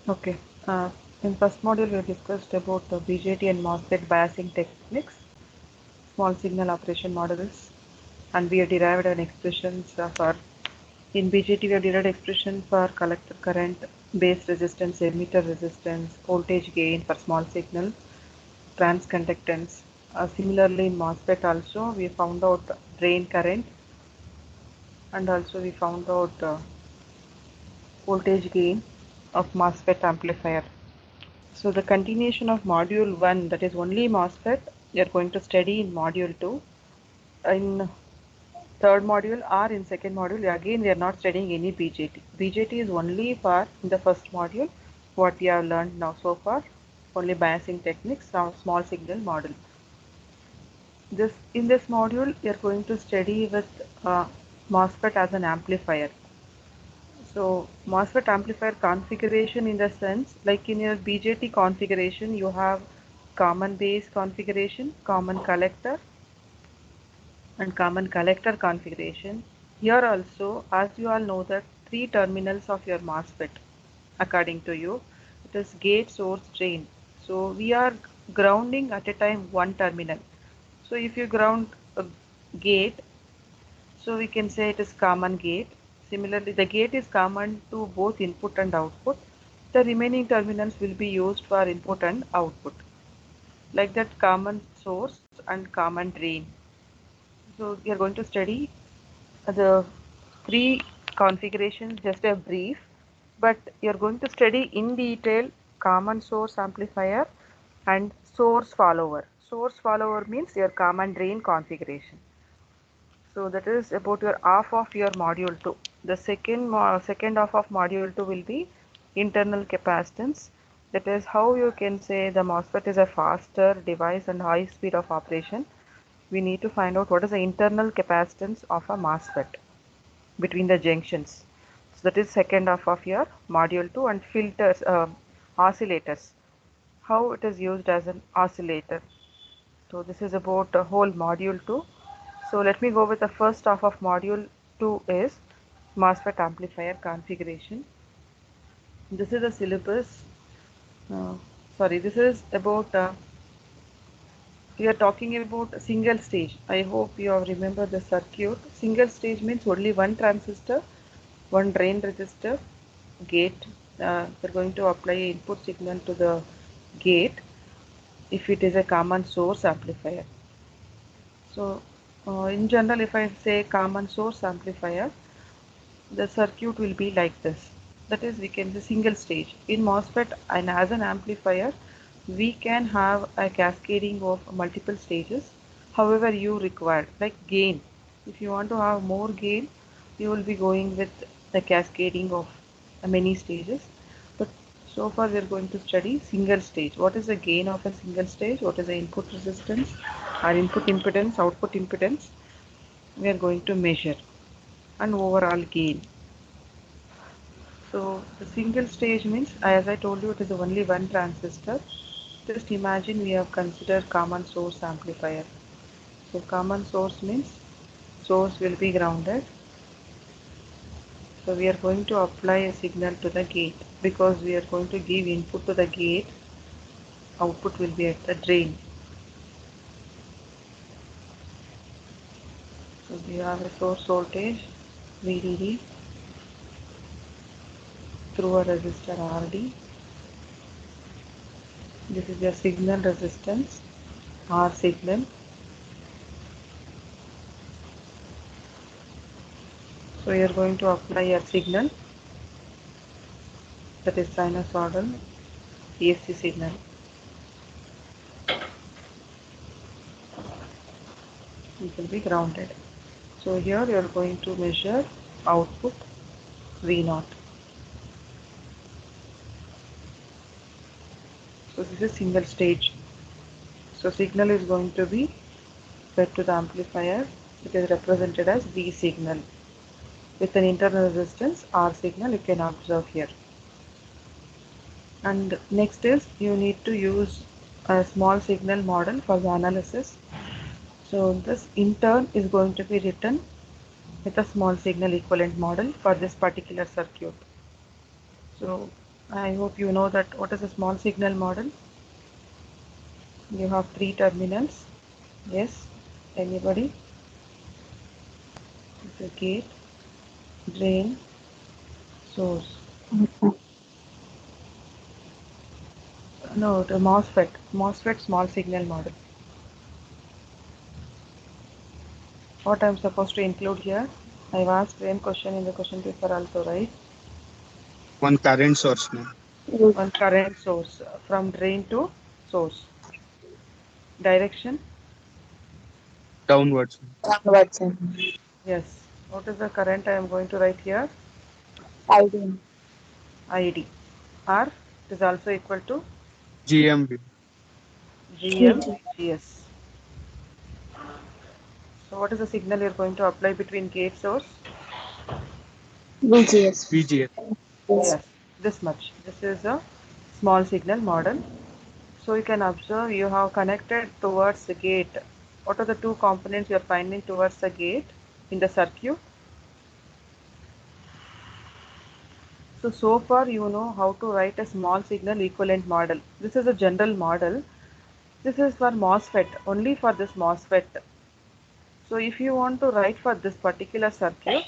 Okay. Uh, in first module, we discussed about the BJT and MOSFET biasing techniques, small signal operation models, and we have derived an expressions for in BJT we have derived expression for collector current, base resistance, emitter resistance, voltage gain for small signal, transconductance. Similarly, in MOSFET also we found out drain current and also we found out voltage gain of MOSFET amplifier. So the continuation of module 1, that is only MOSFET, we are going to study in module 2. In third module or in second module, again we are not studying any BJT. BJT is only for in the first module what we have learned now so far, only biasing techniques, now small signal model. In this module, we are going to study with MOSFET as an amplifier. So MOSFET amplifier configuration in the sense like in your BJT configuration you have common base configuration, common collector and common collector configuration. Here also, as you all know that three terminals of your MOSFET according to you, it is gate, source, drain. So we are grounding at a time one terminal. So if you ground a gate, so we can say it is common gate. Similarly, the gate is common to both input and output. The remaining terminals will be used for input and output. Like that common source and common drain. So we are going to study the three configurations, just a brief, but you are going to study in detail common source amplifier and source follower. Source follower means your common drain configuration. So that is about your half of your module 2. The second half of module 2 will be internal capacitance. That is how you can say the MOSFET is a faster device and high speed of operation. We need to find out what is the internal capacitance of a MOSFET between the junctions. So that is second half of your module 2 and filters, oscillators. How it is used as an oscillator. So this is about the whole module 2. So let me go with the first half of module 2 is MOSFET amplifier configuration. This is the syllabus. Uh, Sorry, this is about we are talking about a single stage. I hope you have remember the circuit. Single stage means only one transistor, one drain resistor, gate. We're going to apply input signal to the gate if it is a common source amplifier. So in general, if I say common source amplifier, the circuit will be like this. That is, we can say single stage. In MOSFET and as an amplifier, we can have a cascading of multiple stages. However, you require like gain. If you want to have more gain, you will be going with the cascading of many stages. But so far, we are going to study single stage. What is the gain of a single stage? What is the input resistance, or input impedance, output impedance? We are going to measure and overall gain. So the single stage means, as I told you, it is only one transistor. Just imagine we have considered common source amplifier. So common source means source will be grounded. So we are going to apply a signal to the gate because we are going to give input to the gate. Output will be at the drain. So we have a source voltage VDD through a resistor RD. This is your signal resistance R signal. So you are going to apply a signal, that is sinusoidal AC signal. It will be grounded. So here you are going to measure output V0. So this is single stage. So signal is going to be fed to the amplifier. It is represented as V signal with an internal resistance R signal, you can observe here. And next is you need to use a small signal model for the analysis. So this in turn is going to be written with a small signal equivalent model for this particular circuit. So I hope you know that what is a small signal model. You have three terminals. Yes, anybody? It's a gate, drain, source. No, the MOSFET small signal model. What I'm supposed to include here? I've asked same question in the question paper also, right? One current source, ma'am. One current source from drain to source. Direction? Downwards, ma'am. Downwards. Yes. What is the current I am going to write here? ID. ID. R is also equal to GMB. GMVGS. So what is the signal you're going to apply between gate source? VGS. VGS. Yes, this much. This is a small signal model. So you can observe you have connected towards the gate. What are the two components you are finding towards the gate in the circuit? So far you know how to write a small signal equivalent model. This is a general model. This is for MOSFET, only for this MOSFET. So if you want to write for this particular circuit,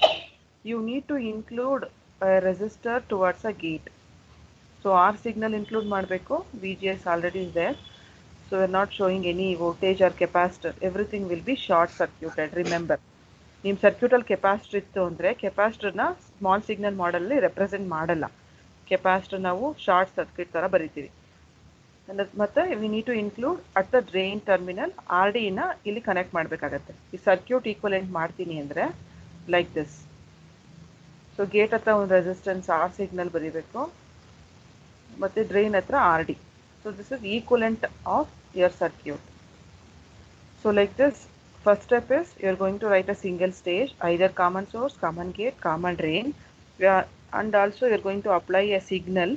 you need to include a resistor towards a gate. So R signal include ಮಾಡಬೇಕು, VGS already is there. So we're not showing any voltage or capacitor. Everything will be short circuited. Remember, ನಿಮ್ಮ circuit ಅಲ್ಲಿ capacitor ಇತ್ತು ಅಂದರೆ ಕೆಪಾಸಿಟರ್ನ small signal ಮಾಡಲ್ಲಿ represent ಮಾಡಲ್ಲ. Capacitor ನಾವು short circuit ಥರ ಬರಿತೀವಿ. ಮತ್ತು we need to include at the drain terminal R ಡಿನ ಇಲ್ಲಿ ಕನೆಕ್ಟ್ ಮಾಡಬೇಕಾಗತ್ತೆ. ಈ ಸರ್ಕ್ಯೂಟ್ ಈಕ್ವಲೆಂಟ್ ಮಾಡ್ತೀನಿ ಅಂದರೆ ಲೈಕ್ ದಿಸ್. ಸೊ ಗೇಟ್ ಹತ್ರ ಒಂದು ರೆಸಿಸ್ಟೆನ್ಸ್ ಆರ್ ಸಿಗ್ನಲ್ ಬರೀಬೇಕು ಮತ್ತು ಡ್ರೈನ್ ಹತ್ರ R D. So this is equivalent of your circuit. So like this, first step is you are going to write a single stage, either common source, common gate, common drain. And also you are going to apply a signal.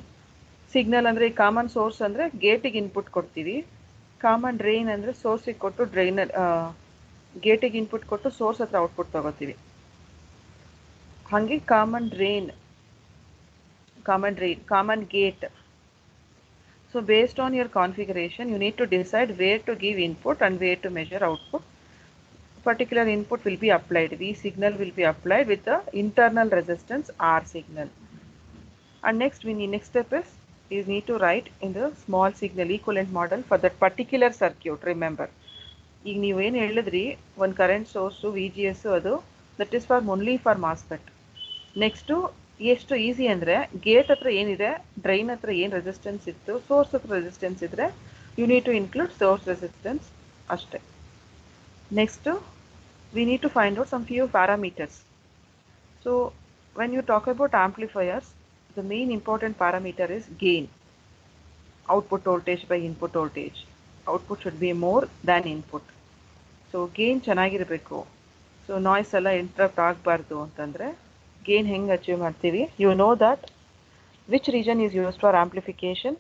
Signal ಅಂದರೆ common source ಅಂದರೆ ಗೇಟಿಗೆ input ಕೊಡ್ತೀವಿ. Common drain ಅಂದರೆ ಸೋರ್ಸಿಗೆ ಕೊಟ್ಟು ಗೇಟಿಗೆ input ಕೊಟ್ಟು source ಹತ್ರ output ತಗೋತೀವಿ. ಹಾಗೆ common gate. So based on your configuration, you need to decide where to give input and where to measure output. Particular input will be applied. V signal will be applied with the internal resistance R signal. And next step is you need to write in the small signal equivalent model for that particular circuit. Remember, ಈಗ ನೀವೇನು ಹೇಳಿದ್ರಿ ಒಂದು current source VGS ಅದು that is for only for MOSFET. Next ಎಷ್ಟು easy ಅಂದರೆ gate ಹತ್ರ ಏನಿದೆ, drain ಹತ್ರ ಏನು ರೆಸಿಸ್ಟೆನ್ಸ್ ಇತ್ತು, ಸೋರ್ಸ್ ಹತ್ರ ರೆಸಿಸ್ಟೆನ್ಸ್ ಇದ್ದರೆ you need to include source resistance ಅಷ್ಟೇ. Next we need to find out some few parameters. So when you talk about amplifiers, the main important parameter is gain. Output voltage by input voltage. Output should be more than input. So gain ಚೆನ್ನಾಗಿರಬೇಕು. So noise ಎಲ್ಲ interrupt ಆಗಬಾರ್ದು ಅಂತಂದರೆ gain ಹೆಂಗೆ achieve ಮಾಡ್ತೀವಿ? You know that which region is used for amplification?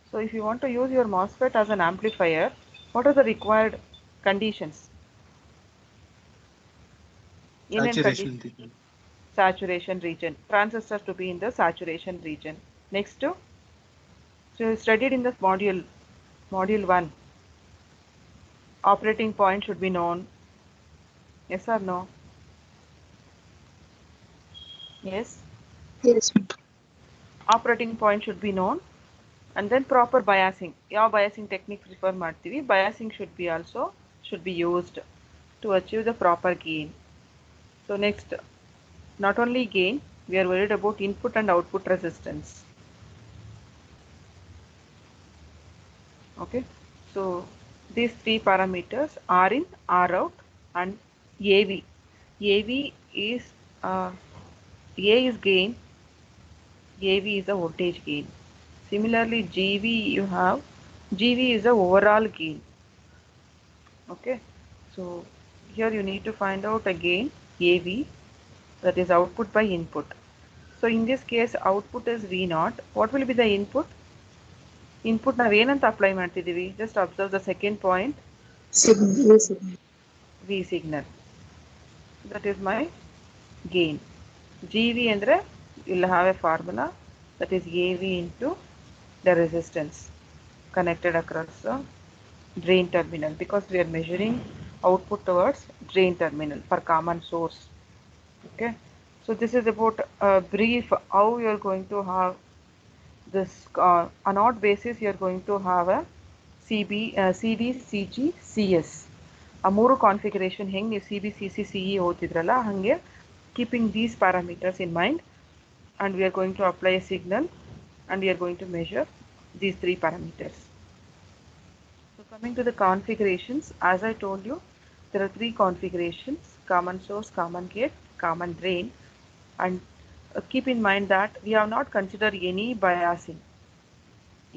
So if you want to use your MOSFET as an amplifier, what are the required conditions? Saturation region. Saturation region. Transistors to be in the saturation region. Next, so you studied in this module 1. Operating point should be known. Yes or no? Yes. Yes. Operating point should be known. And then proper biasing. ಯಾವ biasing technique prefer ಮಾಡ್ತೀವಿ? Biasing should be used to achieve the proper gain. So next, not only gain, we are worried about input and output resistance. Okay, so these three parameters R in, R out, and AV. AV is A is gain, AV is a voltage gain. Similarly, GV you have, GV is the overall gain. Okay, so here you need to find out again AV, that is output by input. So in this case output is V0. What will be the input? Input ನಾವು ಏನಂತ apply ಮಾಡ್ತಿದ್ದೀವಿ? Just observe the second point. Signal. V signal. That is my gain. GV andre you'll have a formula that is AV into the resistance connected across the drain terminal, because we are measuring output towards drain terminal for common source. Okay, so this is about a brief how you are going to have this on odd basis. You are going to have a CD, CG, CS. ಆ ಮೂರು configuration ಹೆಂಗೆ ನೀವು C B C C C E ಓದ್ತಿದ್ರಲ್ಲ ಹಾಗೆ keeping these parameters in mind, and we are going to apply a signal and we are going to measure these three parameters. So coming to the configurations, as I told you, there are three configurations: common source, common gate, common drain. And keep in mind that we have not considered any biasing.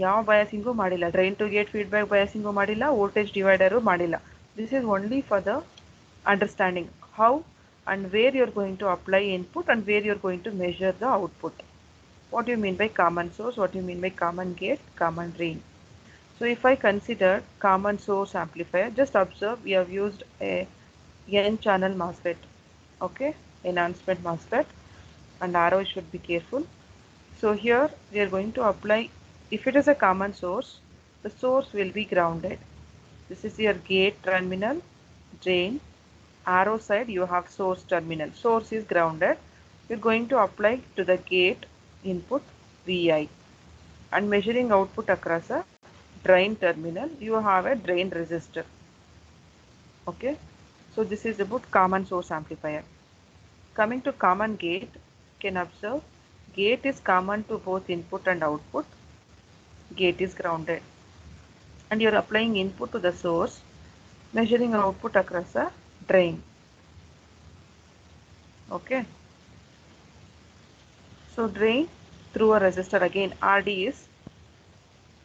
ಯಾವ ಬಯಾಸಿಂಗು ಮಾಡಿಲ್ಲ, drain to gate feedback ಬಯಾಸಿಂಗು ಮಾಡಿಲ್ಲ, voltage ಡಿವೈಡರು ಮಾಡಿಲ್ಲ. This is only for the understanding how and where you are going to apply input and where you are going to measure the output. What do you mean by common source? What do you mean by common gate, common drain? So if I consider common source amplifier, just observe we have used a N-channel MOSFET, okay, enhancement MOSFET, and arrow should be careful. So here we are going to apply, if it is a common source, the source will be grounded. This is your gate terminal, drain, arrow side you have source terminal. Source is grounded. You're going to apply to the gate input Vi, and measuring output across a drain terminal you have a drain resistor. Okay, so this is about common source amplifier. Coming to common gate, you can observe gate is common to both input and output. Gate is grounded, and you're applying input to the source, measuring output across a drain. Okay, so drain through a resistor, again RD is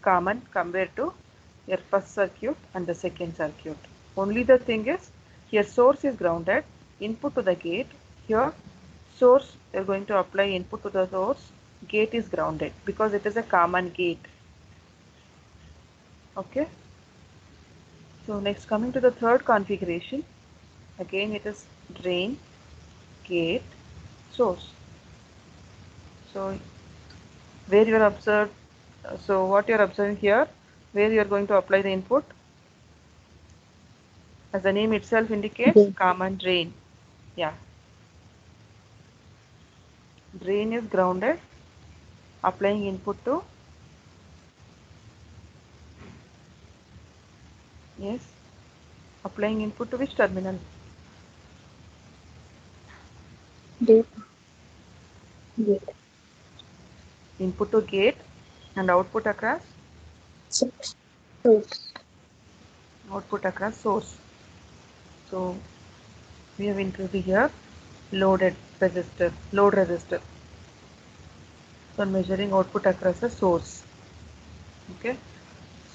common compared to your first circuit and the second circuit. Only the thing is here source is grounded, input to the gate. Here source, you're going to apply input to the source, gate is grounded because it is a common gate. Okay, so next coming to the third configuration, again it is drain, gate, source. So where you are observed, so what you are observing here, where you are going to apply the input, as the name itself indicates, Drain. common drain. Yeah, drain is grounded, applying input to, yes, applying input to which terminal? Gate. Gate. Input to gate and output across, Source. Source. output across source. So we have included here loaded resistor, load resistor. So measuring output across a source. Okay,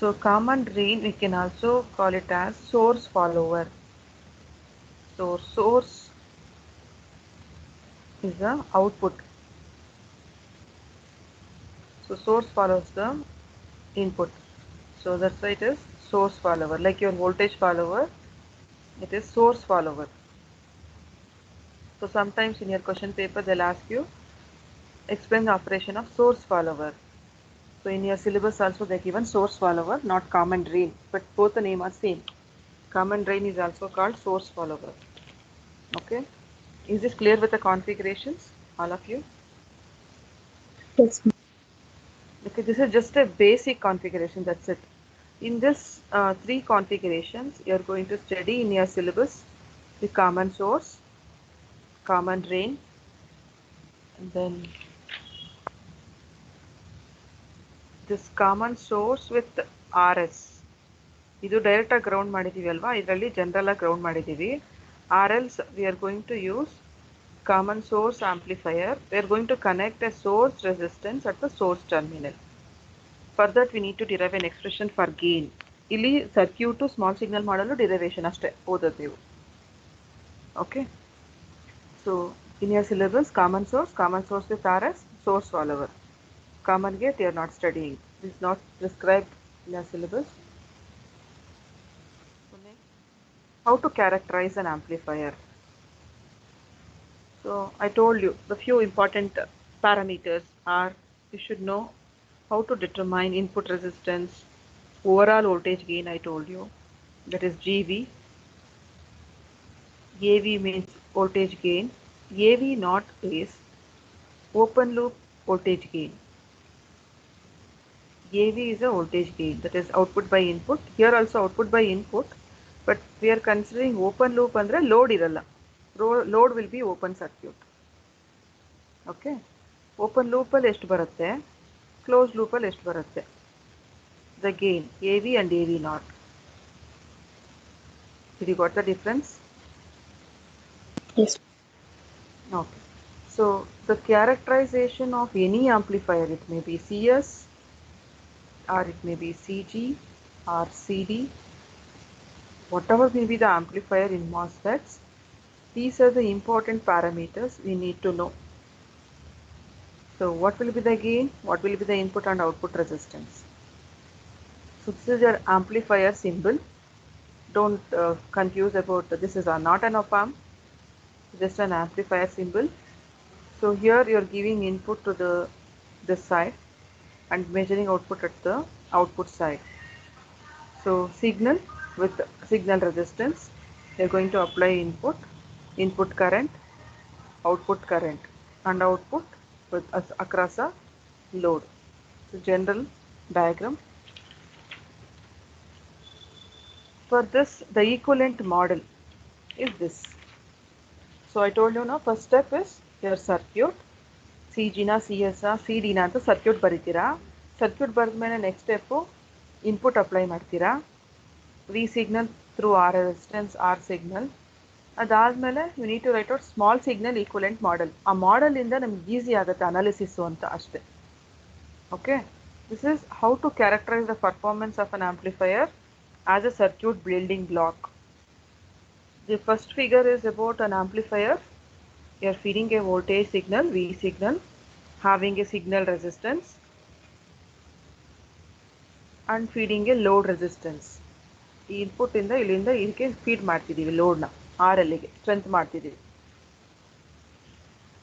so common drain we can also call it as source follower. So source is the output. So source follows the input. So that's why it is source follower. Like your voltage follower, it is source follower. So sometimes in your question paper they'll ask you explain the operation of source follower. So in your syllabus also they given source follower, not common drain, but both the name are same. Common drain is also called source follower. Okay, is this clear with the configurations, all of you? Yes. Okay, this is just a basic configuration, that's it. In this three configurations you are going to study in your syllabus the common source, common drain, and then this common source with RS. ಇದು direct ಆಗಿ ground ಮಾಡಿದೀವಿ ಅಲ್ವಾ, ಇದರಲ್ಲಿ general ಆಗಿ ground ಮಾಡಿದೀವಿ. Or else we are going to use common source amplifier. We are going to connect a source resistance at the source terminal. For that we need to derive an expression for gain. ಇಲ್ಲಿ circuit small signal ಮಾಡಲು derivation ಅಷ್ಟೇ ಓದೋದು ನೀವು. Okay, so in your syllabus common source with R S, source follower. Common gate you are not studying, this is not prescribed in your syllabus. How to characterize an amplifier? So I told you the few important parameters are, you should know how to determine input resistance, overall voltage gain I told you, that is GV. AV means voltage gain. AV naught is open loop voltage gain. AV is a voltage gain, that is output by input. Here also output by input, but we are considering open loop andre load iralla. Load will be open circuit. Okay. Open loop ಅಲ್ಲಿ ಎಷ್ಟು ಬರುತ್ತೆ, closed loop ಅಲ್ಲಿ ಎಷ್ಟು ಬರುತ್ತೆ, the gain AV and AV naught. Did you got the difference? Yes. Okay. So the characterization of any amplifier, it may be CS or it may be CG or CD, whatever may be the amplifier in MOSFETs, these are the important parameters we need to know. So what will be the gain? What will be the input and output resistance? So this is your amplifier symbol. Don't confuse about this is not an op-amp, just an amplifier symbol. So here you are giving input to this side and measuring output at the output side. So signal with signal resistance, you are going to apply input current, output current, and output with across a load. So general diagram. For this, the equivalent model is this. So I told you now, first step is your circuit. CG na, CS na, CD na ಅಂತ circuit ಬರೀತೀರಾ. Circuit ಬರೆದ ಮೇಲೆ next step input apply ಮಾಡ್ತೀರಾ. V signal through R resistance, R signal. ಅದಾದಮೇಲೆ you need to write out small signal equivalent model. ಆ ಮಾಡೆಲಿಂದ ನಮ್ಗೆ easy ಆಗುತ್ತೆ ಅನಾಲಿಸಿಸು ಅಂತ ಅಷ್ಟೇ. Okay, this is how to characterize the performance of an amplifier as a circuit building block. The first figure is about an amplifier. You are feeding a voltage signal, V signal, having a signal resistance and feeding a load resistance. The input in the illinda idike feed ಮಾಡ್ತಿದೀವಿ load na RL ಗೆ strength ಮಾಡ್ತಿದೀವಿ.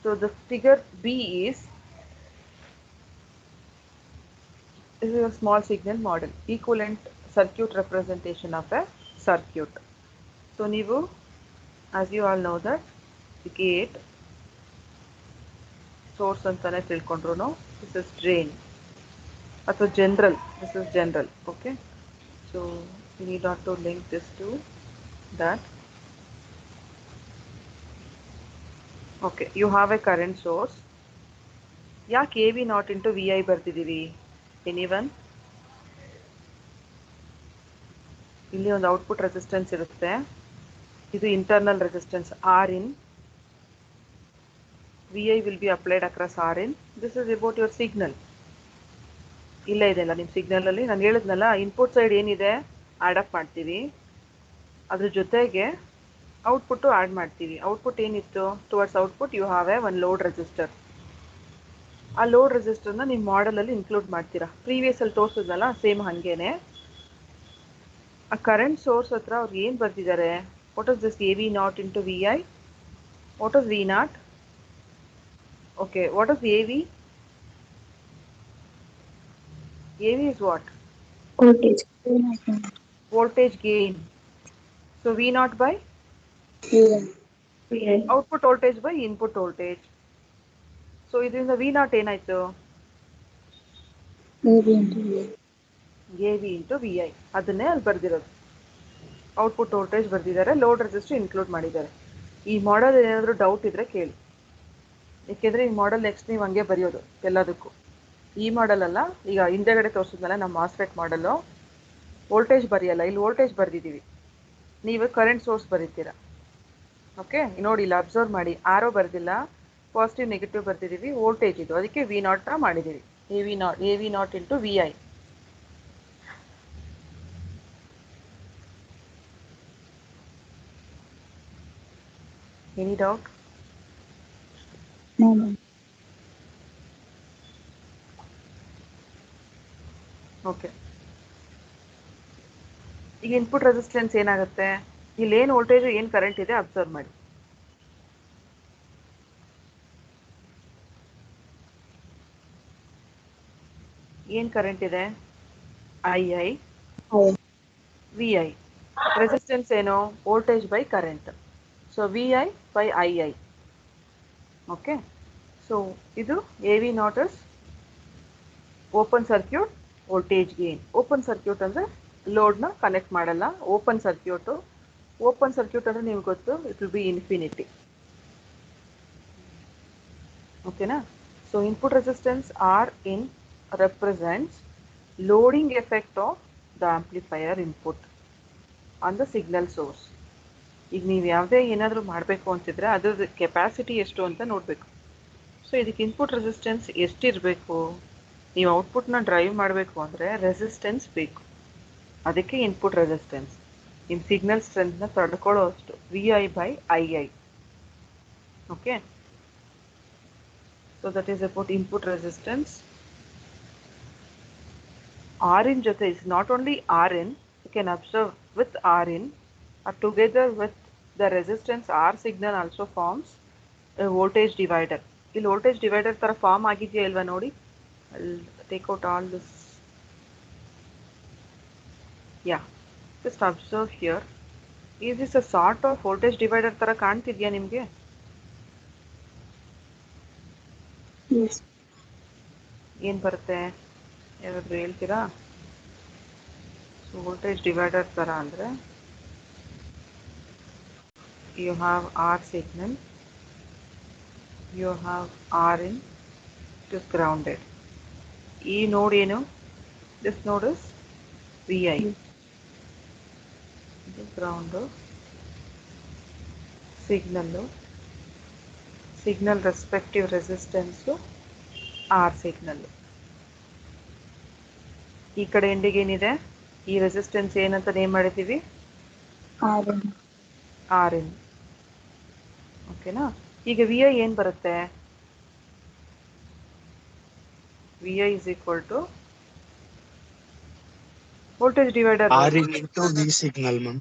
So the figure B is a small signal model, equivalent circuit representation of a circuit. So ನೀವು, as you all know that gate source ಅಂತಾನೆ ತಿಳ್ಕೊಂಡ್ರು, this is drain ಅಥವಾ general, this is general. Okay, so you need not to link this to that. Okay, you have a current source. ಯಾಕೆ AV not into VI ಬರ್ತಿದೀವಿ? Anyone? ಇಲ್ಲಿ ಒಂದು output resistance ಇರುತ್ತೆ, ಇದು internal resistance R in. VI will be applied across R in. This is about your signal. ಇಲ್ಲ ಇದೆಲ್ಲ ನಿಮ್ಮ signal ಅಲ್ಲಿ ನಾನು ಹೇಳಿದ್ನಲ್ಲ, ಇನ್ಪುಟ್ ಸೈಡ್ ಏನಿದೆ ಆಡ್ ಅಪ್ ಮಾಡ್ತೀವಿ, ಅದ್ರ ಜೊತೆಗೆ ಔಟ್ಪುಟ್ ಆಡ್ ಮಾಡ್ತೀವಿ. ಔಟ್ಪುಟ್ ಏನಿತ್ತು, towards output you have a one load resistor. ಆ ಲೋಡ್ ರೆಸಿಸ್ಟರ್ನ ನಿಮ್ಮ ಮಾಡೆಲ್ ಅಲ್ಲಿ ಇನ್ಕ್ಲೂಡ್ ಮಾಡ್ತೀರಾ. ಪ್ರೀವಿಯಸ್ ಅಲ್ಲಿ ತೋರಿಸಿದ್ನಲ್ಲ ಸೇಮ್ ಹಂಗೇನೆ. ಆ ಕರೆಂಟ್ ಸೋರ್ಸ್ ಹತ್ರ ಅವ್ರು ಏನು ಬರ್ತಿದ್ದಾರೆ, what is this AV naught into VI, what is V not? Okay, what is AV? AV is what? Voltage. Voltage gain. So V naught by VI. output voltage by input voltage. So ಇದರಿಂದ V naught ಏನಾಯ್ತು? AV into VI. AV into VI. ಅದನ್ನೇ ಅಲ್ಲಿ ಬರ್ದಿರೋದು. Output voltage ಬರ್ದಿದ್ದಾರೆ, load resistor include ಮಾಡಿದ್ದಾರೆ. ಈ model ಏನಾದರೂ doubt ಇದ್ರೆ ಕೇಳಿ, ಏಕೆಂದರೆ ಈ ಮಾಡೆಲ್ ನೆಕ್ಸ್ಟ್ ನೀವು ಹಂಗೆ ಬರೆಯೋದು ಎಲ್ಲದಕ್ಕೂ. ಈ ಮಾಡೆಲ್ ಅಲ್ಲ, ಈಗ ಹಿಂದೆಗಡೆ ತೋರಿಸಿದ್ನಲ್ಲ ನಮ್ಮ ಮಾಸ್ಫೆಟ್ ಮಾಡೆಲ್ಲು, ವೋಲ್ಟೇಜ್ ಬರೆಯಲ್ಲ, ಇಲ್ಲಿ ವೋಲ್ಟೇಜ್ ಬರೆದಿದ್ದೀವಿ, ನೀವು ಕರೆಂಟ್ ಸೋರ್ಸ್ ಬರೀತೀರಾ. ಓಕೆ, ನೋಡಿ ಇಲ್ಲಿ ಅಬ್ಸರ್ವ್ ಮಾಡಿ, ಆರೋ ಬರ್ದಿಲ್ಲ, ಪಾಸಿಟಿವ್ ನೆಗೆಟಿವ್ ಬರ್ದಿದ್ದೀವಿ, ವೋಲ್ಟೇಜ್ ಇದು, ಅದಕ್ಕೆ V ನಾಟ್ ಮಾಡಿದ್ದೀವಿ. AV naught into VI. Any doubt? No, no. Okay, ಈಗ ಇನ್ಪುಟ್ ರೆಸಿಸ್ಟೆನ್ಸ್ ಏನಾಗುತ್ತೆ, ಇಲ್ಲಿ ಏನು ವೋಲ್ಟೇಜು ಏನು ಕರೆಂಟ್ ಇದೆ ಅಬ್ಸರ್ವ್ ಮಾಡಿ. ಏನು ಕರೆಂಟ್ ಇದೆ? I I I. V I. Resistance ಏನು? Voltage by current. So V I by I I. Okay, so ಇದು A V naught is open circuit voltage gain. Open circuit ಅಂದರೆ ಲೋಡ್ನ connect ಮಾಡಲ್ಲ. Open circuit ಅಂದರೆ ನಿಮ್ಗೆ ಗೊತ್ತು, it will be infinity. ಓಕೆನಾ? So input resistance R in represents loading effect of the amplifier input on the signal source. ಈಗ ನೀವು ಯಾವುದೇ ಏನಾದರೂ ಮಾಡಬೇಕು ಅಂತಿದ್ರೆ ಅದ್ರದ್ದು ಕೆಪಾಸಿಟಿ ಎಷ್ಟು ಅಂತ ನೋಡಬೇಕು. ಸೊ ಇದಕ್ಕೆ ಇನ್ಪುಟ್ ರೆಸಿಸ್ಟೆನ್ಸ್ ಎಷ್ಟಿರಬೇಕು? ನೀವು ಔಟ್ಪುಟ್ನ ಡ್ರೈವ್ ಮಾಡಬೇಕು ಅಂದರೆ ರೆಸಿಸ್ಟೆನ್ಸ್ ಬೇಕು. ಅದಕ್ಕೆ ಇನ್ಪುಟ್ ರೆಸಿಸ್ಟೆನ್ಸ್ ನಿಮ್ಮ ಸಿಗ್ನಲ್ ಸ್ಟ್ರೆಂತ್ನ ತಡ್ಕೊಳ್ಳೋ ಅಷ್ಟು V I by I I. Okay, so that is about input resistance. Rin jothe is not only Rin, you can observe with Rin or together with the resistance R signal also forms a voltage divider. ಇಲ್ಲಿ voltage divider ತರ form ಆಗಿದೆಯಾ ಇಲ್ವಾ ನೋಡಿ. I'll take out all this. Yeah, just observe here. Is this a sort of voltage divider ತರ ಕಾಣ್ತಿದ್ಯಾ ನಿಮಗೆ? Yes. ಏನು ಬರುತ್ತೆ ಯಾರಾದರೂ ಹೇಳ್ತೀರಾ? ಸೊ ವೋಲ್ಟೇಜ್ ಡಿವೈಡರ್ ಥರ ಅಂದರೆ you have R signal, you have R in, it is grounded. ಈ ನೋಡ್ ಏನು? this node is VI. ಇದು ground, signal respective resistance R signal. ಈ ಕಡೆ ಎಂಡಿಗೆ ಏನಿದೆ? ಈ ರೆಸಿಸ್ಟೆನ್ಸ್ ಏನಂತ ನೇಮ್ ಮಾಡಿದ್ದೀವಿ? R. R in. ಓಕೆನಾ? ಈಗ ವಿ ಐ ಏನು ಬರುತ್ತೆ? V I is equal to voltage divider. R into V signal, ma'am.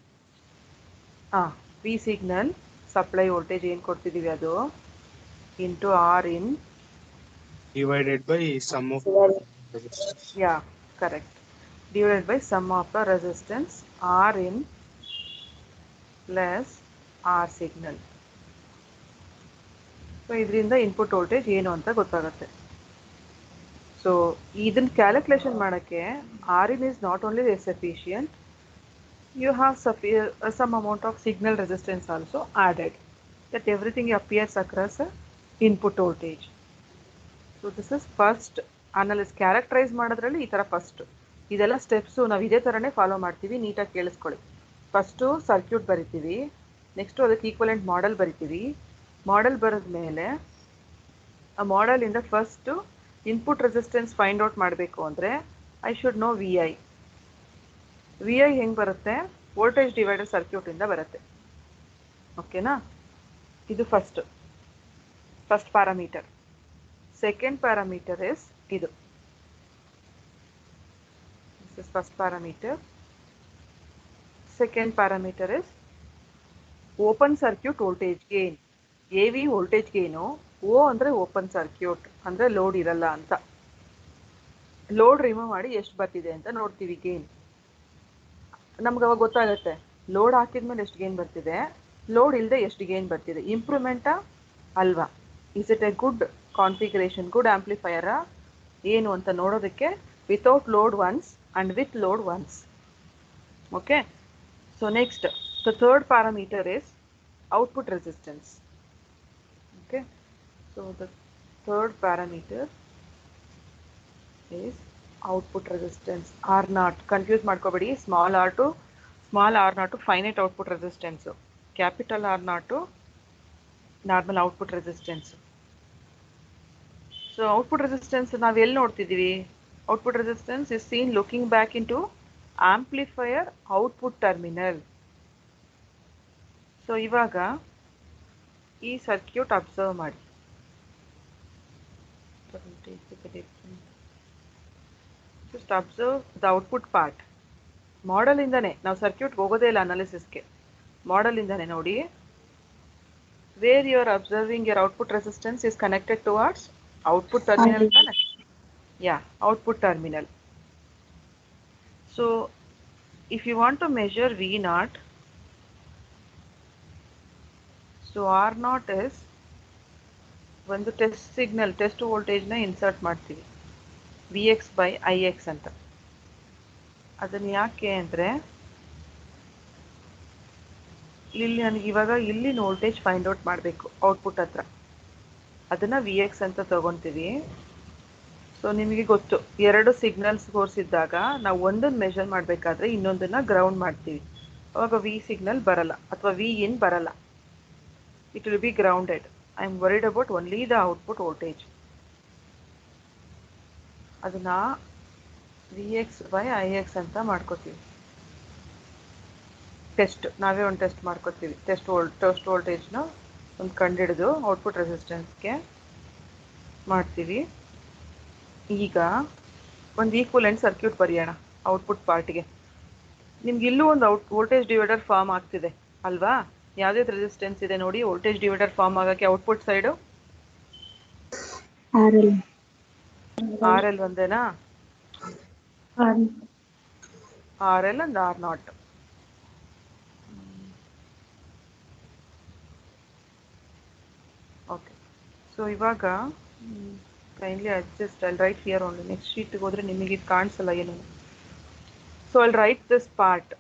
V signal supply voltage ಏನು ಕೊಡ್ತಿದ್ದೀವಿ ಅದು into R in Divided by sum of resistance. Yeah, correct. Divided by sum of the resistance R in plus R signal. So ಇದರಿಂದ input voltage ಏನು ಅಂತ ಗೊತ್ತಾಗುತ್ತೆ. So ಇದನ್ನು calculation ಮಾಡೋಕ್ಕೆ R in is not only sufficient, you have some amount of signal resistance also added, that everything appears across input voltage. So this is first characterize ಮಾಡೋದ್ರಲ್ಲಿ ಈ ಥರ first ಇದೆಲ್ಲ steps ನಾವು ಇದೇ ಥರನೇ ಫಾಲೋ ಮಾಡ್ತೀವಿ. ನೀಟಾಗಿ ಕೇಳಿಸ್ಕೊಳ್ಳಿ. ಫಸ್ಟು ಸರ್ಕ್ಯೂಟ್ ಬರಿತೀವಿ, ನೆಕ್ಸ್ಟು ಅದಕ್ಕೆ ಈಕ್ವಲೆಂಟ್ ಮಾಡೆಲ್ ಬರಿತೀವಿ. ಮಾಡೆಲ್ ಬರೆದ ಮೇಲೆ ಆ ಮಾಡೆಲಿಂದ first input resistance find out ಮಾಡಬೇಕು ಅಂದರೆ I should know V I. V I ಹೆಂಗೆ ಬರುತ್ತೆ? ವೋಲ್ಟೇಜ್ ಡಿವೈಡರ್ ಸರ್ಕ್ಯೂಟಿಂದ ಬರುತ್ತೆ. ಓಕೆನಾ? ಇದು first parameter. Second parameter is ಇದು. This is first parameter. Second parameter is open circuit voltage gain. AV voltage gain. O ಅಂದರೆ ಓಪನ್ ಸರ್ಕ್ಯೂಟ್ ಅಂದರೆ load ಇರಲ್ಲ ಅಂತ. ಲೋಡ್ ರಿಮೂವ್ ಮಾಡಿ ಎಷ್ಟು ಬರ್ತಿದೆ ಅಂತ ನೋಡ್ತೀವಿ ಗೇನ್. ನಮ್ಗೆ ಅವಾಗ ಗೊತ್ತಾಗುತ್ತೆ ಲೋಡ್ ಹಾಕಿದ್ಮೇಲೆ ಎಷ್ಟು ಗೇನ್ ಬರ್ತಿದೆ, ಲೋಡ್ ಇಲ್ಲದೆ ಎಷ್ಟು ಗೇನ್ ಬರ್ತಿದೆ. ಇಂಪ್ರೂವ್ಮೆಂಟಾ ಅಲ್ವಾ? Is it a good configuration, good ಆಂಪ್ಲಿಫೈಯರಾ ಏನು ಅಂತ ನೋಡೋದಕ್ಕೆ without load once and with load once. Okay, so next the third parameter is output resistance. Okay, so the third parameter is output resistance R naught. Confuse ಮಾಡ್ಕೋಬೇಡಿ. small r naught to finite output resistance, capital R naught to normal output resistance. So output resistance ನಾವು ಎಲ್ಲಿ ನೋಡ್ತಿದ್ದೀವಿ? Output resistance is seen looking back into amplifier output terminal. So ಇವಾಗ ಈ circuit observe ಮಾಡಿ. Just observe the output part. Model ಇಂದಾನೆ ನಾವು ಸರ್ಕ್ಯೂಟ್ಗೆ ಹೋಗೋದೇ ಇಲ್ಲ ಅನಾಲಿಸಿಸ್ಗೆ. ಮಾಡೆಲ್ ಇಂದಾನೆ ನೋಡಿ. Where you are observing your output resistance is connected towards output terminal. Yeah, output terminal. So if you want to measure V naught, so R naught is ಒಂದು test signal test ವೋಲ್ಟೇಜ್ನ insert ಮಾಡ್ತೀವಿ V X by I X ಅಂತ. ಅದನ್ನು ಯಾಕೆ ಅಂದರೆ ಇಲ್ಲಿ ನನಗೆ ಇವಾಗ ಇಲ್ಲಿನ ವೋಲ್ಟೇಜ್ ಫೈಂಡ್ ಔಟ್ ಮಾಡಬೇಕು ಔಟ್ಪುಟ್ ಹತ್ರ, ಅದನ್ನು ವಿ ಎಕ್ಸ್ ಅಂತ ತಗೊತೀವಿ. ಸೊ ನಿಮಗೆ ಗೊತ್ತು, ಎರಡು ಸಿಗ್ನಲ್ಸ್ ತೋರಿಸಿದ್ದಾಗ ನಾವು ಒಂದನ್ನು ಮೆಷರ್ ಮಾಡಬೇಕಾದ್ರೆ ಇನ್ನೊಂದನ್ನು ಗ್ರೌಂಡ್ ಮಾಡ್ತೀವಿ, ಅವಾಗ ವಿ ಸಿಗ್ನಲ್ ಬರಲ್ಲ ಅಥವಾ ವಿ ಇನ್ ಬರಲ್ಲ, it will be grounded. I am worried about only the output voltage. ಅದನ್ನು V X by I X ಅಂತ ಮಾಡ್ಕೋತೀವಿ. ಟೆಸ್ಟ್ ನಾವೇ ಒಂದು ಟೆಸ್ಟ್ ಮಾಡ್ಕೋತೀವಿ, ಟೆಸ್ಟ್ ವೋಲ್ಟೇಜ್ನ ಒಂದು ಕಂಡುಹಿಡಿದು ಔಟ್ಪುಟ್ ರೆಸಿಸ್ಟೆನ್ಸ್ಗೆ ಮಾಡ್ತೀವಿ. ಈಗ ಒಂದು ಈಕ್ವಲೆಂಟ್ ಸರ್ಕ್ಯೂಟ್ ಬರೆಯೋಣ ಔಟ್ಪುಟ್ ಪಾರ್ಟ್ಗೆ. ನಿಮ್ಗೆ ಇಲ್ಲೂ ಒಂದು ವೋಲ್ಟೇಜ್ ಡಿವೈಡರ್ ಫಾರ್ಮ್ ಆಗ್ತಿದೆ ಅಲ್ವಾ? ಯಾವುದೇ ರೆಸಿಸ್ಟೆನ್ಸ್ ಇದೆ ನೋಡಿ ವೋಲ್ಟೇಜ್ ಡಿವೈಡರ್ ಫಾರ್ಮ್ ಆಗೋಕ್ಕೆ ಔಟ್ಪುಟ್ ಸೈಡು ಆರ್ ಎಲ್ ಒಂದೇನಾ? R L and R naught. Okay, so ಇವಾಗ kindly adjust, I write here only. Next ಶೀಟ್ಗೆ ಹೋದರೆ ನಿಮಗೆ ಇದು ಕಾಣಿಸಲ್ಲ ಏನು. So I write this part,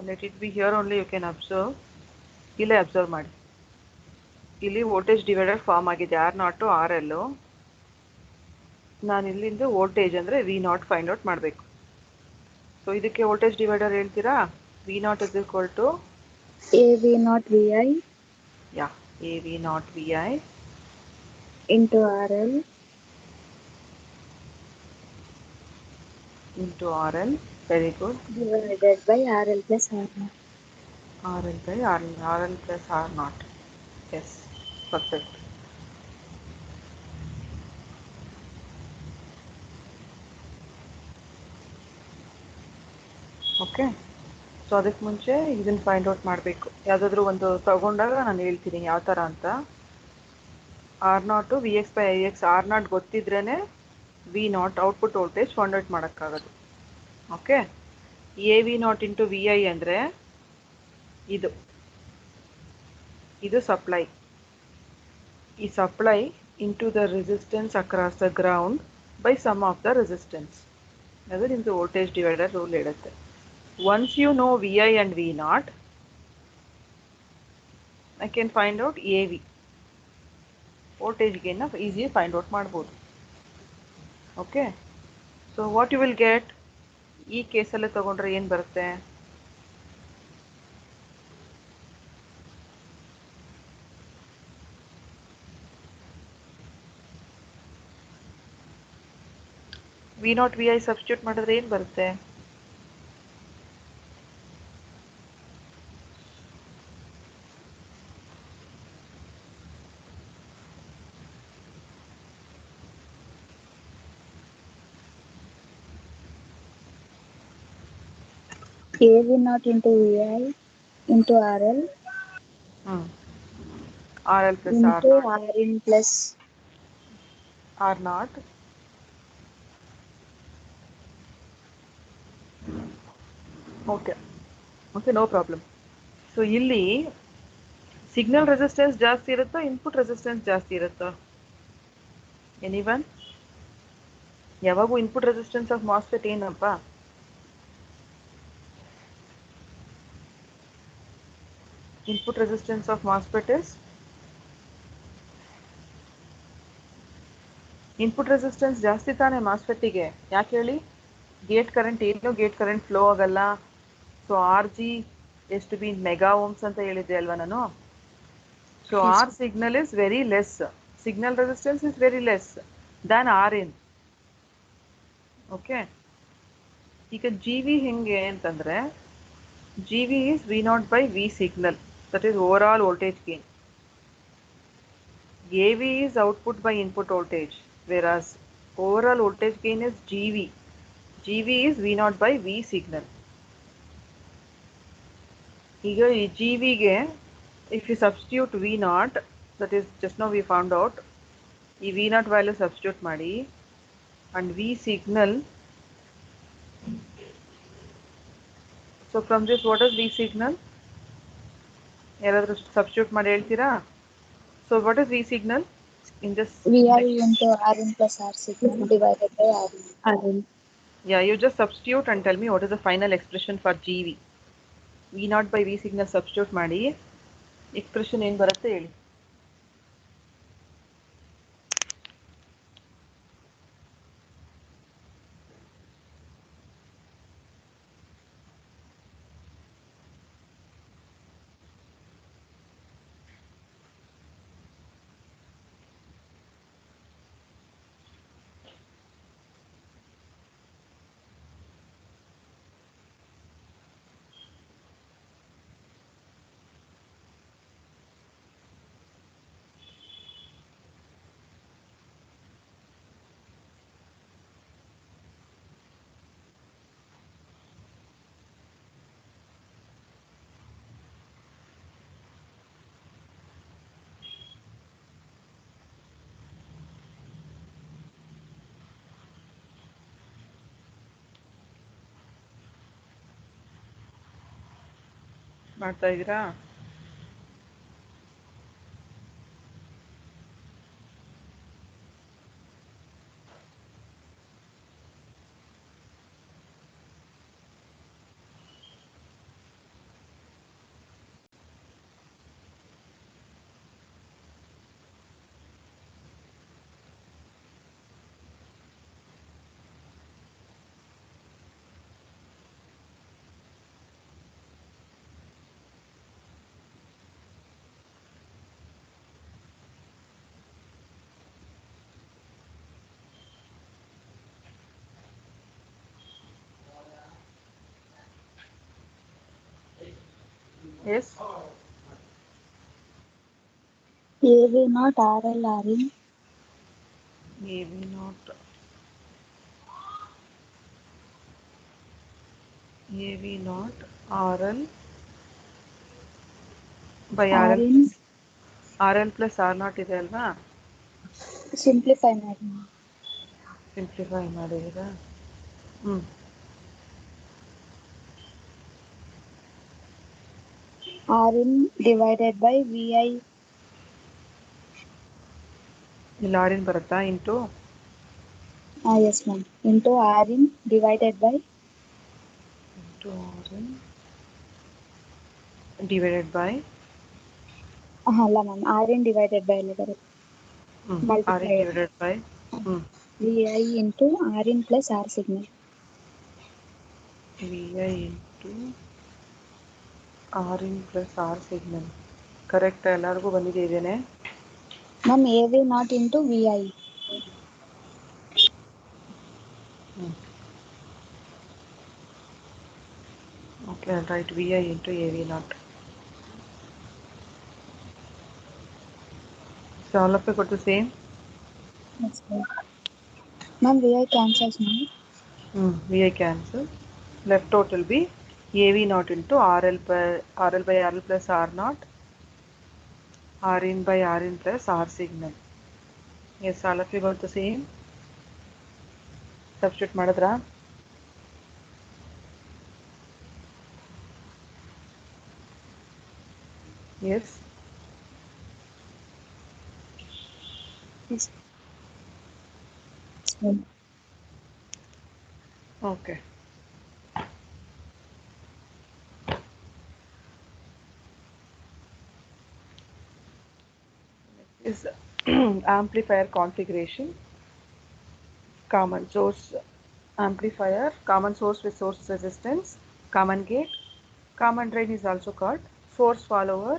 let it be here only, you can observe. ಇಲ್ಲೇ observe ಮಾಡಿ, ಇಲ್ಲಿ ವೋಲ್ಟೇಜ್ ಡಿವೈಡರ್ ಫಾರ್ಮ್ ಆಗಿದೆ ಆರ್ ನಾಟು ಆರ್ ಎಲ್ಲು. ನಾನು ಇಲ್ಲಿಂದ ವೋಲ್ಟೇಜ್ ಅಂದರೆ ವಿ ನಾಟ್ ಫೈಂಡ್ ಔಟ್ ಮಾಡಬೇಕು. ಸೊ ಇದಕ್ಕೆ ವೋಲ್ಟೇಜ್ ಡಿವೈಡರ್ ಹೇಳ್ತೀರಾ? V naught is equal to A V naught V I ಯಾ A V naught V I into R L into R L. Very good. Divided by R L plus R naught. R L by R L plus R naught. Yes, perfect. Okay, so ಅದಕ್ಕೆ ಮುಂಚೆ ಇದನ್ನು find out ಮಾಡಬೇಕು. ಯಾವುದಾದ್ರೂ ಒಂದು ತಗೊಂಡಾಗ ನಾನು ಹೇಳ್ತೀನಿ ಯಾವ ಥರ ಅಂತ. R naught V X by I X, R naught ಗೊತ್ತಿದ್ರೇ V naught output voltage find out ಮಾಡೋಕ್ಕಾಗೋದು. Okay, A V naught into V I ಅಂದರೆ ಇದು ಸಪ್ಲೈ. ಈ supply into the resistance across the ground by sum of the resistance, ಅದು ನಿಮ್ಮದು voltage divider rule ಹೇಳುತ್ತೆ. Once you know V I and V naught, I can find out A V. Voltage ಗೇನ್ನ ಈಸಿಯಾಗಿ find out ಮಾಡ್ಬೋದು. Okay, so what you will get, ಈ ಕೇಸಲ್ಲೇ ತೊಗೊಂಡ್ರೆ ಏನು ಬರುತ್ತೆ? V naught V I substitute ಮಾಡಿದ್ರೆ ಏನು ಬರುತ್ತೆ? A V naught into V I into R L R L plus R into naught. R in plus R naught. Okay okay, no problem. So ಇಲ್ಲಿ signal resistance ಜಾಸ್ತಿ ಇರುತ್ತೋ input resistance ಜಾಸ್ತಿ ಇರುತ್ತೋ? Anyone? ಯಾವಾಗೂ input resistance of MOSFET ಏನಪ್ಪ? Input resistance of MOSFET is input resistance ಜಾಸ್ತಿ ತಾನೇ ಮಾಸ್ಫೆಟ್ಟಿಗೆ. ಯಾಕೆ ಹೇಳಿ? ಗೇಟ್ ಕರೆಂಟ್ ಏನೋ ಗೇಟ್ ಕರೆಂಟ್ ಫ್ಲೋ ಆಗಲ್ಲ. ಸೊ ಆರ್ ಜಿ ಎಷ್ಟು ಬಿ ಮೆಗಾ ಓಮ್ಸ್ ಅಂತ ಹೇಳಿದ್ದೆ ಅಲ್ವಾ ನಾನು. So R signal is very less, signal resistance is very less than R in. Okay, ಈಗ ಜಿ ವಿ ಹೆಂಗೆ ಅಂತಂದರೆ, G V is V naught by V signal, that is overall voltage gain. AV is output by input voltage, whereas overall voltage gain is GV. GV is V naught by V signal. ಈಗ ಈ GV ಗೆ if you substitute V naught, that is just now we found out ಈ V not value substitute ಮಾಡಿ and V signal. So from this what is V signal? ಯಾರಾದರೂ substitute ಮಾಡಿ ಹೇಳ್ತೀರಾ? So what is V signal in this? VI into Rn plus R signal divided by Rn. Yeah, you just substitute and tell me what is the final expression for GV. V naught by V signal substitute ಮಾಡಿ expression ಏನು ಬರುತ್ತೆ ಹೇಳಿ. ಮಾಡ್ತಾ ಇದ್ದೀರಾ? Yes. AV not RL Rin. AV naught. AV naught RL by RL. Rin RL plus R naught ಇದೆ ಅಲ್ವಾ? simplify ಮಾಡಿ. Simplify ಮಾಡಿದ್ದೀರಾ? Rin divided by VI. ಇಲ್ಲಿ ಆರಿನ್ ಬರುತ್ತಾ into? Yes ma'am. Into Rin divided by Into RN divided by ಅಲ್ಲ ma'am Rin divided by ಅಲ್ಲಿ ಬರುತ್ತೆ. RN Multiply. divided by VI into Rin plus R signal. VI into RN plus R signal. Correct ಎಲ್ಲರಿಗೂ ಬಂದಿದೆ ಇದೇನೆ? Ma'am AV not into VI. Okay, I'll write VI into AV naught. So all of you got the same? Yes ma'am. Ma'am VI cancels now. VI cancel. Left out will be AV naught into RL by RL plus R naught, RN by RN plus R signal. Yes, all of you got the same? Substitute ಮಾಡಿದ್ರಾ? Yes. Yes. Yes ma'am. Okay. Is amplifier configuration. Common source amplifier, common source with source resistance, common gate, common drain is also called source follower.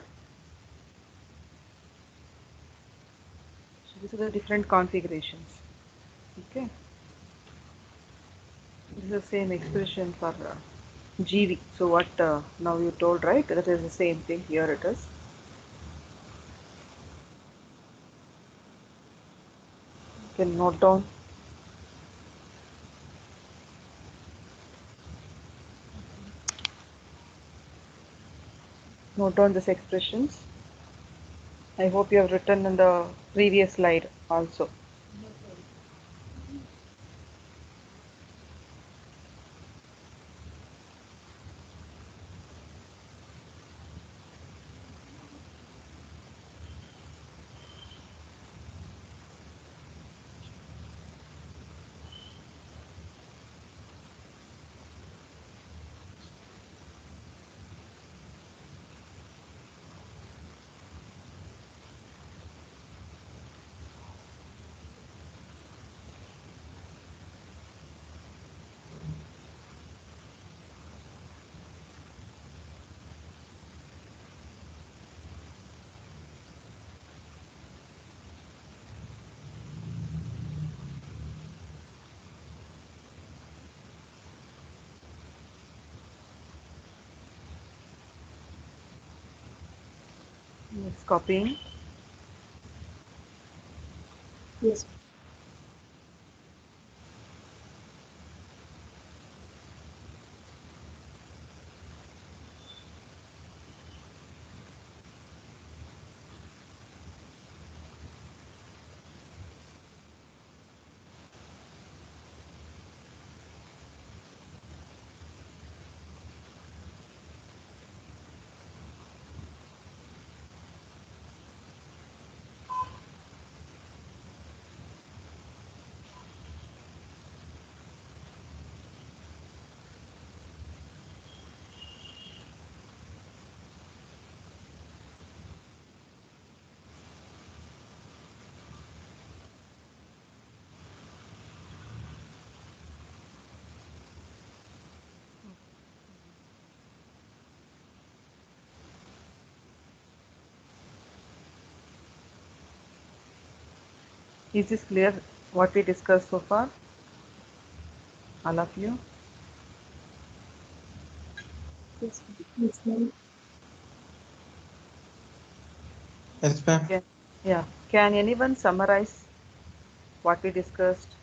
So these are the different configurations. Okay. This is the same expression for GV. So what now you told, right? That is the same thing. Here it is. You can note down. Note down these expressions. I hope you have written in the previous slide also. It's copying. Yes. Is this clear what we discussed so far? All of you? Yes, ma'am. Yes, ma'am. Yes, ma'am. Yeah. Yeah. Can anyone summarize what we discussed?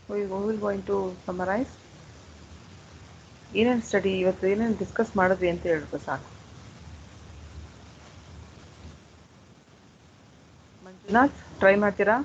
Who will going to summarize? ಏನೇನು study ಇವತ್ತು ಏನೇನು discuss ಮಾಡಿದ್ವಿ ಅಂತ ಹೇಳ್ಬೇಕು ಸಾಕು. Manjunath try ಮಾಡ್ತೀರಾ?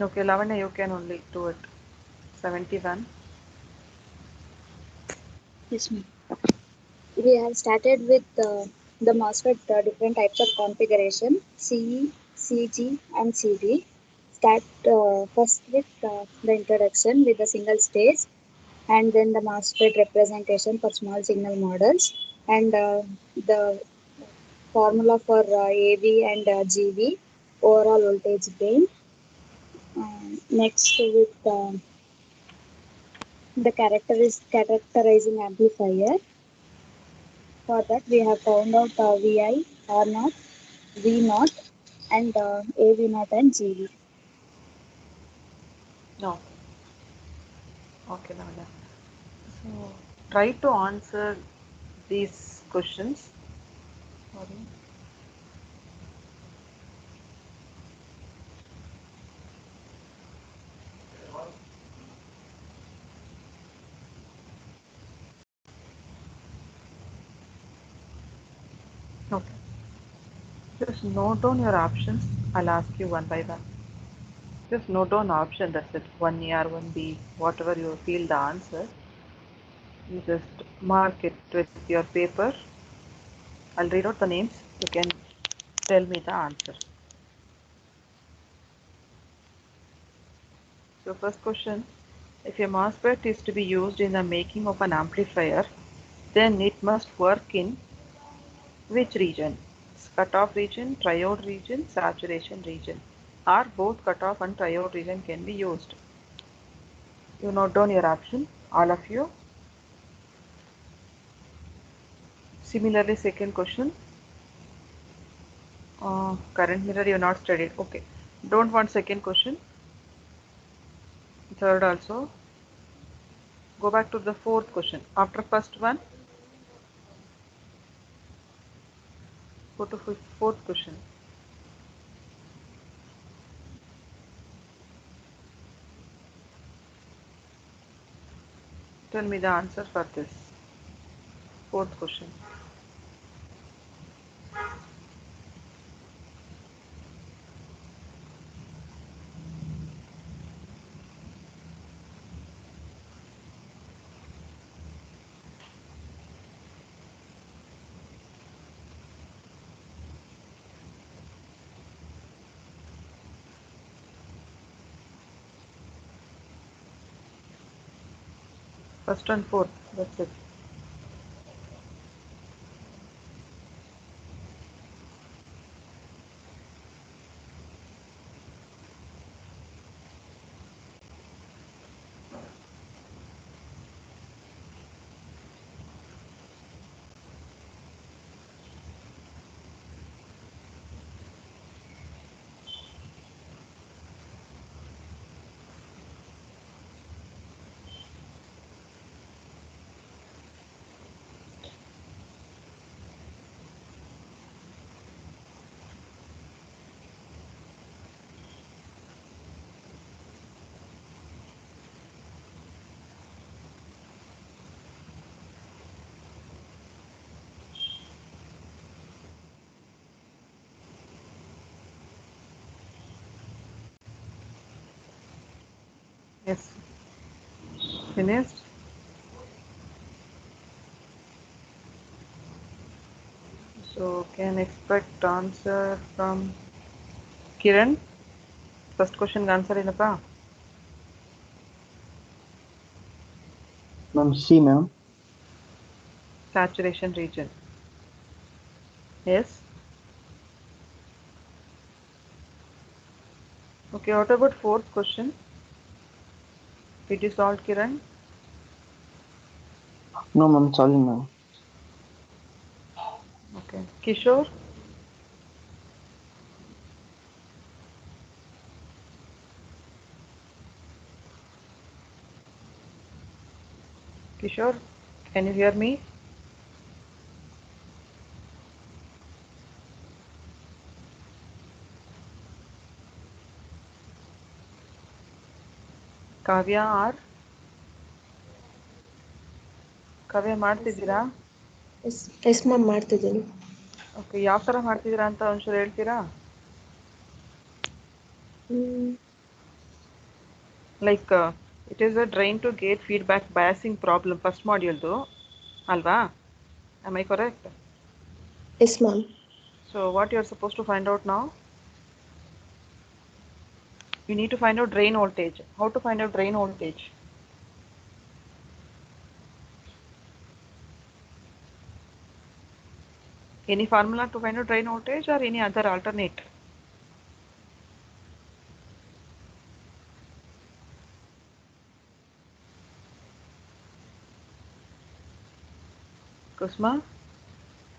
Okay, Lavanya, you can only do it. 71. Yes, ma'am. We have started with the MOSFET different types of configuration CE, CG, and CD. Start first with the introduction with the single stage, and then the MOSFET representation for small signal models, and the formula for AV and GV, overall voltage gain. Next with the characterizing amplifier. For that we have found out VI, R naught, V naught, and AV naught and GV. No. Okay, Lavanya. So try to answer these questions. Sorry. Okay. Just note down your options. I'll ask you one by one. Just note down option, that's it. 1A or 1B, whatever you feel the answer. You just mark it with your paper. I'll read out the names. You can tell me the answer. So first question, if a MOSFET is to be used in the making of an amplifier, then it must work in which region? Cutoff region, triode region, saturation region. Or both cutoff and triode region can be used. You note down your option, all of you. Similarly, second question, current mirror you have not studied. Okay, don't want second question. Third also. Go back to the fourth question. After first one, go to fourth question. Tell me the answer for this fourth question. First and fourth, that's it. Yes. Finished? So can expect answer from Kiran. First question answer ಏನಪ್ಪಾ? Ma'am, C, ma'am. Saturation region. Yes. Okay, what about fourth question? Did you solve, Kiran? No, ma'am, solving, ma'am. Okay. Kishore? Kishore, can you hear me? Kavya R? Kavya ಮಾಡ್ತಿದ್ದೀರಾ? Yes ma'am ಮಾಡ್ತಿದ್ದೀನಿ. Okay, ಯಾವ ಥರ ಮಾಡ್ತಿದ್ದೀರಾ ಅಂತ ಒಂಚೂರು ಹೇಳ್ತೀರಾ? Like it is a drain to gate feedback biasing problem first moduleದು ಅಲ್ವಾ? Am I correct? Yes ma'am. So what you are supposed to find out now? You need to find out drain voltage. How to find out drain voltage? Any formula to find out drain voltage or any other alternate? Kusma,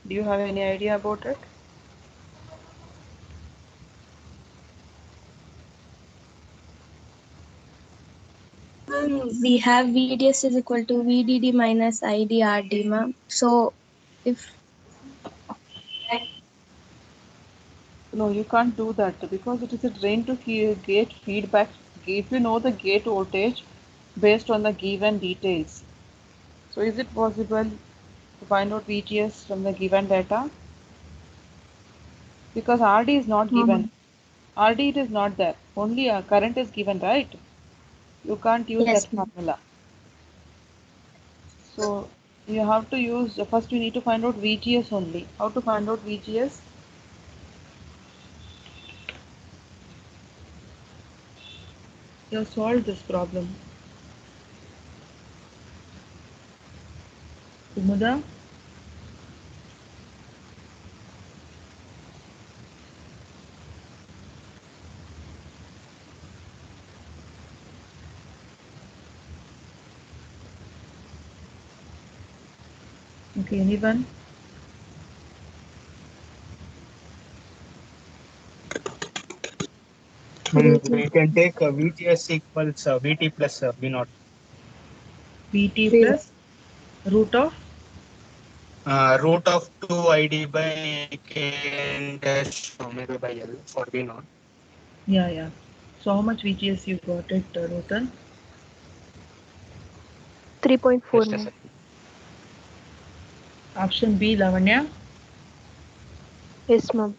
do you have any idea about it? We have VDS is equal to VDD minus IDRD, ma'am. So if No, you can't do that because it is a drain to gate feedback. If you know the gate voltage based on the given details. So is it possible to find out VGS from the given data? Because RD is not given. RD it is not there. Only current is given, right? You can't use Yes, that formula. So you have to use, first you need to find out VGS only. How to find out VGS? You have solved this problem. Kumuda? Okay, anyone? We can take VGS equals VT plus V0. VT plus root of? Root of 2 ID by K dash omega by L for V0. Yeah. So how much VGS you got it, Nutan? 3.4, Just a ma'am. second. Option B, Lavanya. Yes, ma'am.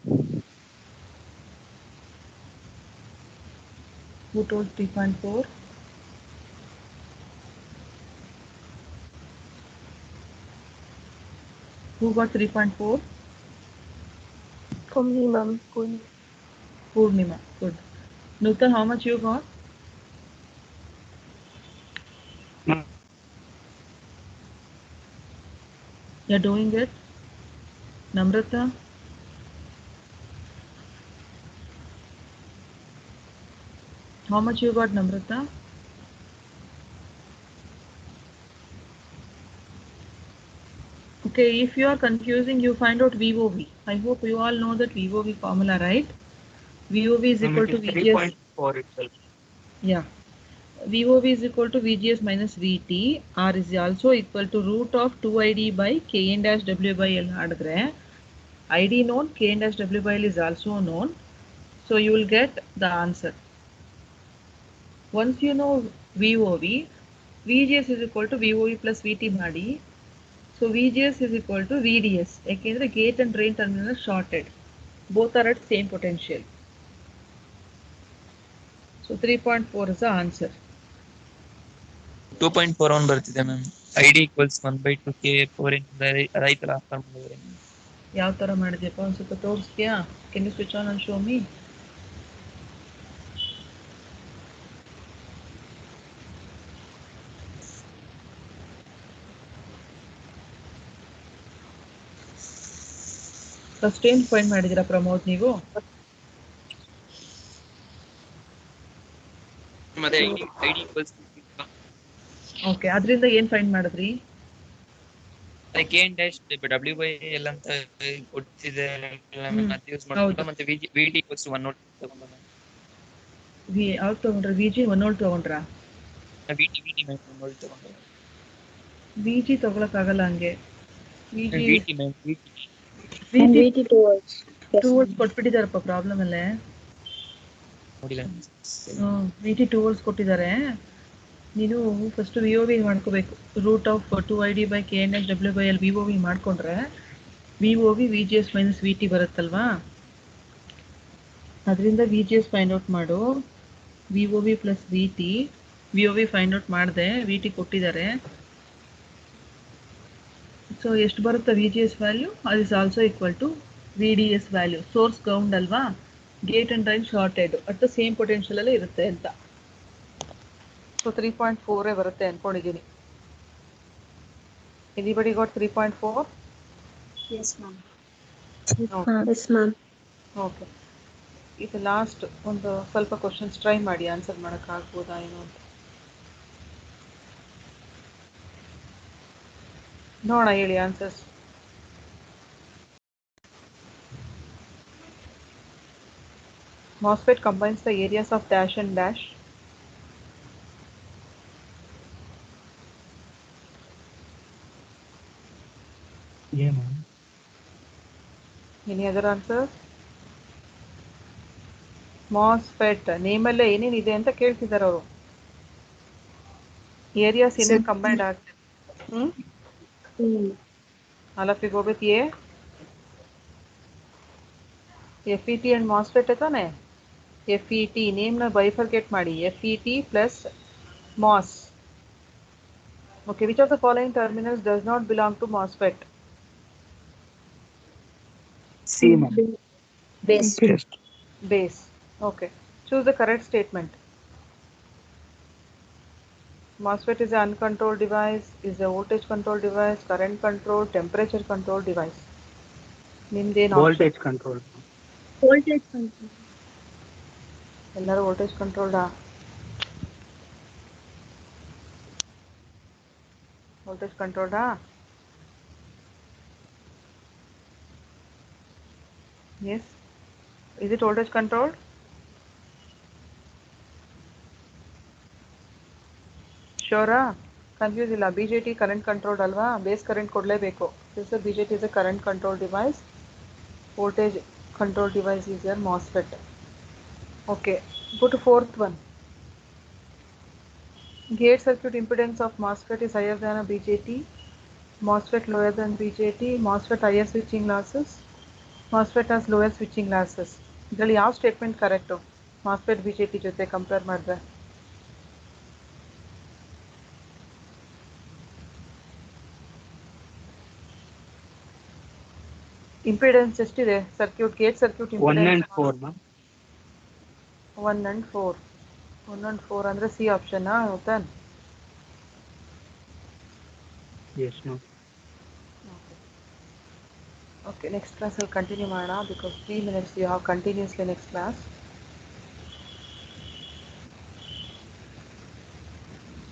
Who told 3.4? Who got 3.4? For me, ma'am. Purnima. Good. Nutan, how much you got? You're doing it. Namrata? How much you got, Namrata? Okay, if you are confusing, you find out VOV. I hope you all know that VOV formula, right? VOV is equal to VGS. 3.4 itself. Yeah. VOV is equal to VGS minus VT. R is also equal to root of 2ID by Kn dash W by L hardagre. ID known, Kn dash W by L is also known. So you will get the answer. Once you know VOV, VGS is equal to VOV plus VT ಮಾಡಿ. So VGS is equal to VDS. ಯಾಕೆಂದ್ರೆ gate and drain terminal shorted. Both are at same potential. So 3.4 is the answer. 2.41 ಬರ್ತಿದೆ ma'am. ID equals 1/2 K power ರೈತರ offer ಮಾಡಿದ್ರೆ ಯಾವ ಥರ ಮಾಡಿದ್ಯಪ್ಪ ಒಂದು ಸ್ವಲ್ಪ ತೋರಿಸ್ತೀಯಾ? Can you switch on and show me? First ಏನು ಫೈಂಡ್ ಮಾಡಿದ್ದೀರಾ ಪ್ರಮೋದ್ ನೀವು? ಮತ್ತೆ ID equals ಓಕೆ, ಅದರಿಂದ ಏನು ಫೈಂಡ್ ಮಾಡಿದ್ರಿ? K and dash WL ಅಂತ ಕೊಟ್ಟಿದೆ ಅದು ಯೂಸ್ ಹೌದು. ಮಾಡ್ಕೊಂಡು ಮತ್ತೆ VD equals 1 ತಗೊಂಡು ಯಾವ್ದು ತೊಗೊಂಡ್ರೆ? VG 1 ತೊಗೊಂಡ್ರಾ? VT 1 ತಗೊಂಡು VG ತೊಗೊಳಕ್ಕಾಗಲ್ಲ ಹಂಗೆ. VT ma'am And VT 2 volts. Yes, 2 ma'am. Volts ಕೊಟ್ಬಿಟ್ಟಿದ್ದಾರಪ್ಪ ಪ್ರಾಬ್ಲಮ್ ಅಲ್ಲೇ. ನೋಡಿಲ್ಲ VT 2 ವೋಲ್ಟ್ಸ್ ಕೊಟ್ಟಿದ್ದಾರೆ. ನೀನು ಫಸ್ಟ್ VOV ಮಾಡ್ಕೋಬೇಕು. √2ID/KNH W/L VOV ಮಾಡ್ಕೊಂಡ್ರೆ VOV VGS ಮೈನಸ್ VT ಬರುತ್ತಲ್ವಾ, ಅದರಿಂದ VGS ಫೈಂಡ್ ಔಟ್ ಮಾಡು. VOV plus VT. VOV find out ಮಾಡಿದೆ, VT ಕೊಟ್ಟಿದ್ದಾರೆ. ಸೊ ಎಷ್ಟು ಬರುತ್ತೆ VGS ವ್ಯಾಲ್ಯೂ? ಅದು is also equal to VDS value. Source ground ಅಲ್ವಾ, gate and drain shorted at the same ಪೊಟೆನ್ಷಿಯಲಲ್ಲೇ ಇರುತ್ತೆ ಅಂತ. ಸೊ 3.4 ಬರುತ್ತೆ ಅಂದ್ಕೊಂಡಿದ್ದೀನಿ. Anybody got 3.4? Yes, ma'am. Yes ma'am. Okay, ಇದು ಲಾಸ್ಟ್ ಒಂದು ಸ್ವಲ್ಪ ಕ್ವಶನ್ಸ್ ಟ್ರೈ ಮಾಡಿ ಆನ್ಸರ್ ಮಾಡೋಕ್ಕಾಗ್ಬೋದಾ ಏನು ಅಂತ ನೋಡೋಣ. ಹೇಳಿ answers. MOSFET combines the areas of dash and dash. Yeah, ma'am. Any other answers? MOSFET ನೇಮಲ್ಲೇ ಏನೇನಿದೆ ಅಂತ ಕೇಳ್ತಿದ್ದಾರೆ ಅವರು. ಏರಿಯಾಸ್ ಏನೇನು ಕಂಬೈಂಡ್ ಆಗ್ತದೆ? All of you go with A. FET and MOSFET ತಾನೆ? FET ನೇಮ್ನ ಬೈಫರ್ಕೇಟ್ ಮಾಡಿ. FET plus MOS. Okay, which of the following terminals does not belong to MOSFET? C, ma'am. Base. Base. Okay. Choose the correct statement. MOSFET is an uncontrolled device, is a voltage control device, current control, temperature control device. ನಿಮ್ದೇನು Voltage control. Voltage control. ಎಲ್ಲರೂ voltage ಕಂಟ್ರೋಲ್ಡಾ? voltage controlled? Yes. Is it voltage controlled? Sure. Confuse illa. BJT current controlled alva. Base current kodlebeku. This is BJT is a current control device. Voltage control device is your MOSFET. Okay. Go to fourth one. Gate circuit impedance of MOSFET is higher than a BJT. MOSFET lower than BJT. MOSFET higher switching losses. MOSFET has lower switching losses. ಇದರಲ್ಲಿ ಯಾವ statement correct? MOSFET BJT ಜೊತೆ compare ಮಾಡಿದ್ರೆ impedance ಎಷ್ಟಿದೆ circuit? Gate circuit 1 and 4, ma'am. 1 and 4. 1 and 4 ಅಂದರೆ C ಆಪ್ಷನ್ನಾ Nutan? Yes, ma'am. Okay, next class will continue ಮಾಡೋಣ because 3 minutes you have continuously next class.